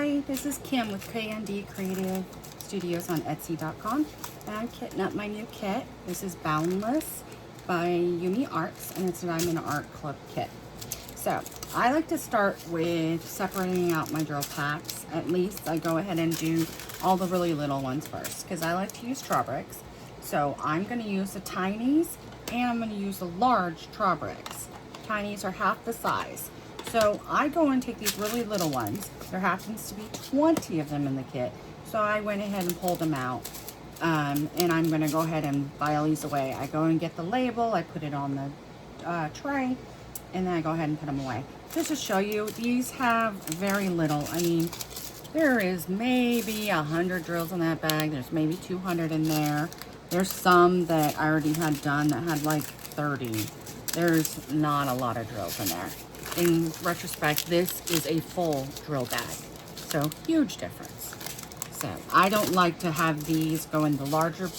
Hi, this is Kim with KnDCreativeStudios on Etsy.com, and I'm kitting up my new kit. This is Boundless by Yumi Arts, and it's an I'm in Art Club kit. So I like to start with separating out my drill packs. At least I go ahead and do all the really little ones first, because I like to use straw bricks. So I'm going to use the tinies, and I'm going to use the large straw bricks. Tinies are half the size. So I go and take these really little ones. There happens to be 20 of them in the kit. So I went ahead and pulled them out. And I'm going to go ahead and file these away. I go and get the label. I put it on the tray. And then I go ahead and put them away. Just to show you, these have very little. I mean, there is maybe 100 drills in that bag. There's maybe 200 in there. There's some that I already had done that had like 30. There's not a lot of drills in there. In retrospect, this is a full drill bag, so huge difference. So I don't like to have these go in the larger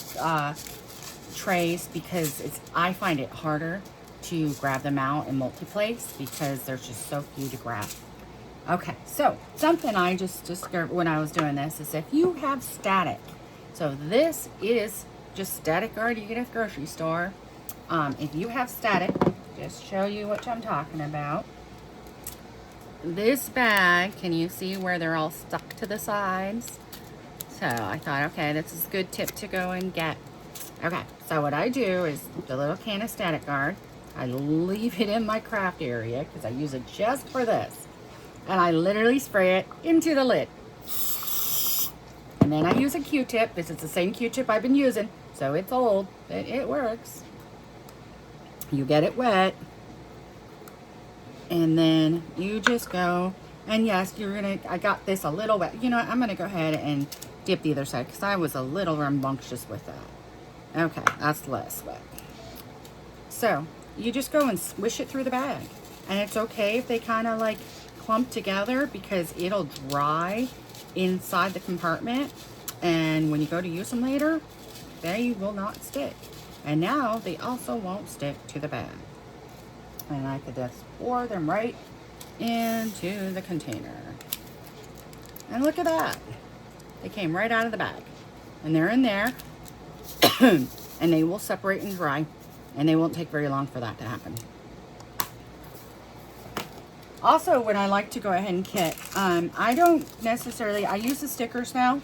trays because I find it harder to grab them out in multi-place because there's just so few to grab. Okay, so something I just discovered when I was doing this is if you have static, so this is just static art you get at the grocery store. If you have static, just show you what I'm talking about. This bag, can you see where they're all stuck to the sides? So I thought, okay, this is a good tip to go and get. Okay, so what I do is the little can of static guard, I leave it in my craft area because I use it just for this. And I literally spray it into the lid. And then I use a Q-tip. This is the same Q-tip I've been using, so it's old, but it works. You get it wet. And then you just go, and yes, I got this a little wet. You know what, I'm gonna go ahead and dip the other side because I was a little rambunctious with that. Okay, that's less wet. So you just go and swish it through the bag. And it's okay if they kind of like clump together because it'll dry inside the compartment. And when you go to use them later, they will not stick. And now they also won't stick to the bag. And I could just pour them right into the container. And look at that. They came right out of the bag. And they're in there. And they will separate and dry. And they won't take very long for that to happen. Also, when I like to go ahead and kit, I don't necessarily, I use the stickers now.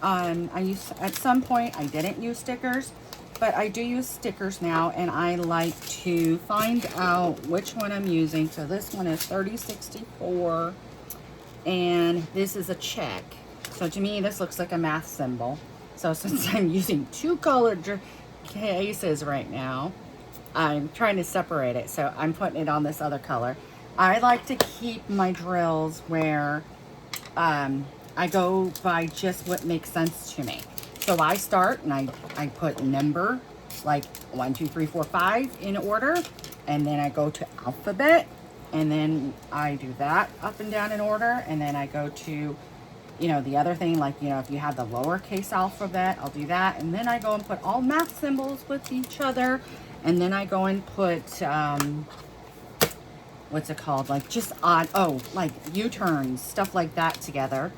At some point, I didn't use stickers. But I do use stickers now, and I like to find out which one I'm using. So this one is 3064, and this is a check. So to me, this looks like a math symbol. So since I'm using two colored cases right now, I'm trying to separate it. So I'm putting it on this other color. I like to keep my drills where I go by just what makes sense to me. So I start and I put number like 1, 2, 3, 4, 5 in order, and then I go to alphabet, and then I do that up and down in order, and then I go to, you know, the other thing, like, you know, if you have the lowercase alphabet, I'll do that, and then I go and put all math symbols with each other, and then I go and put what's it called, like just odd, like U-turns, stuff like that together.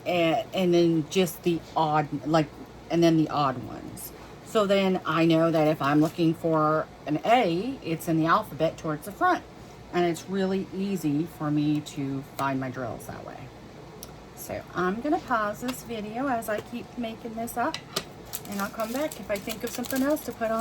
And then just the odd, like, and then the odd ones. So then I know that if I'm looking for an A, it's in the alphabet towards the front. And it's really easy for me to find my drills that way. So I'm gonna pause this video as I keep making this up, and I'll come back if I think of something else to put on.